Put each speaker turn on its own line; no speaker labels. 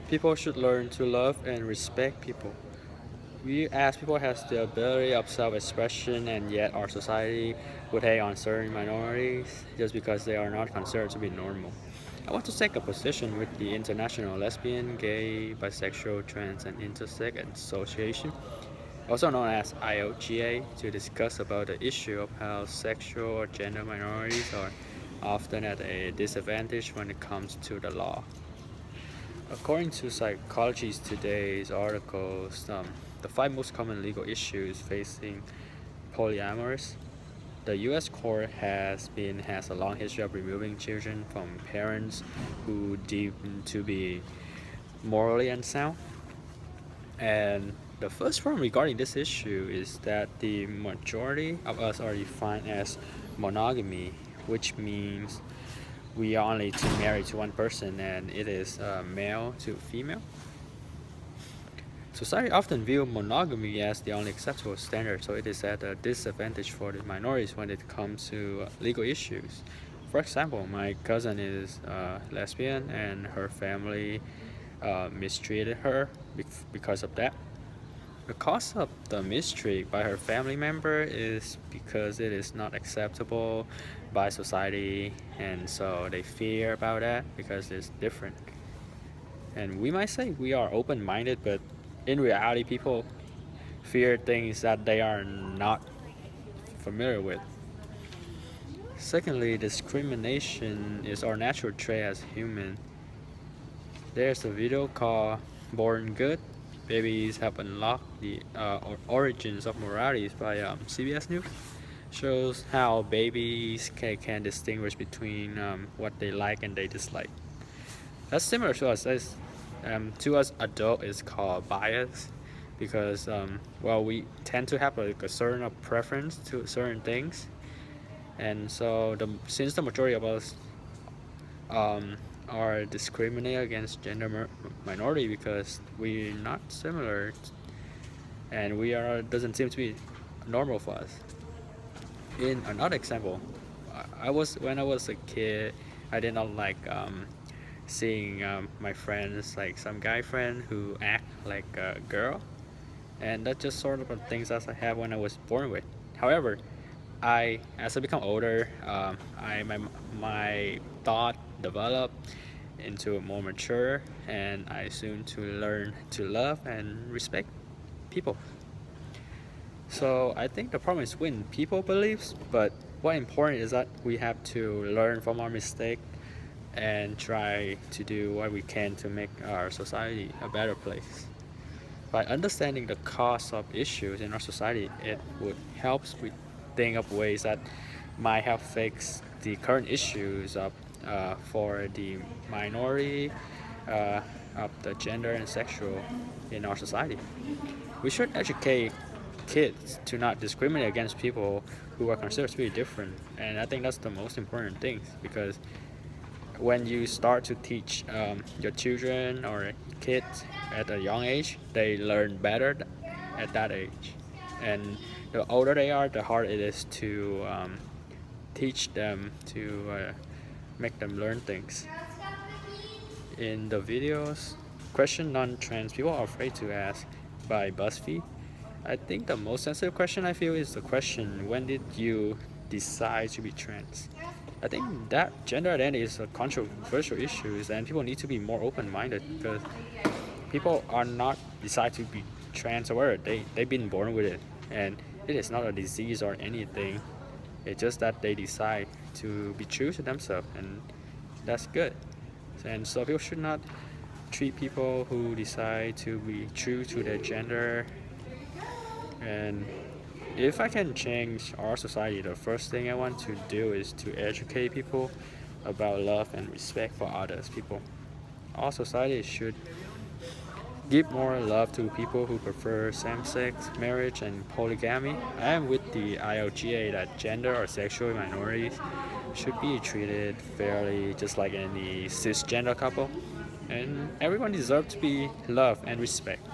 People should learn to love and respect people. We as people has the ability of self-expression, and yet our society would hate on certain minorities just because they are not considered to be normal. I want to take a position with the International Lesbian, Gay, Bisexual, Trans, and Intersex Association, also known as IOGA, to discuss about the issue of how sexual or gender minorities are often at a disadvantage when it comes to the law. According to Psychology Today's articles, the five most common legal issues facing polyamorous. The U.S. court has a long history of removing children from parents who deemed to be morally unsound. And the first one regarding this issue is that the majority of us are defined as monogamy, which means we are only to marry to one person, and it is male to female. Society often views monogamy as the only acceptable standard, so it is at a disadvantage for the minorities when it comes to legal issues. For example, my cousin is lesbian, and her family mistreated her because of that. The cause of the mistreat by her family member is because it is not acceptable by society, and so they fear about that because it's different. And we might say we are open-minded, but in reality, people fear things that they are not familiar with. Secondly, discrimination is our natural trait as human. There's a video called Born Good. Babies Help Unlock the Origins of Moralities by CBS News. Shows how babies can distinguish between what they like and they dislike. That's similar to us. To us, adult is called bias because well, we tend to have like a certain preference to certain things, and so since the majority of us um, are discriminated against gender minority because we're not similar, and we are doesn't seem to be normal for us. In another example, I was when I was a kid, I did not like seeing my friends, like some guy friend who act like a girl, and that's just sort of the things that I have when I was born with. However, as I become older, my thought developed into more mature, and I soon to learn to love and respect people. So I think the problem is when people believes, but what important is that we have to learn from our mistake and try to do what we can to make our society a better place. By understanding the cause of issues in our society, it would help we think of ways that might help fix the current issues of for the minority of the gender and sexual in our society. We should educate kids to not discriminate against people who are considered to be different, and I think that's the most important thing because when you start to teach your children or kids at a young age, they learn better at that age. And the older they are, the harder it is to teach them to make them learn things. In the videos, question non-trans people are afraid to ask by BuzzFeed. I think the most sensitive question I feel is the question, when did you decide to be trans? I think that gender identity is a controversial issue, and people need to be more open-minded because people are not decide to be trans or whatever. They've been born with it, and it is not a disease or anything. It's just that they decide to be true to themselves, and that's good. And so people should not treat people who decide to be true to their gender. And if I can change our society, the first thing I want to do is to educate people about love and respect for others people. Our society should give more love to people who prefer same-sex marriage and polygamy. I am with the IOGA that gender or sexual minorities should be treated fairly just like any cisgender couple, and everyone deserves to be loved and respected.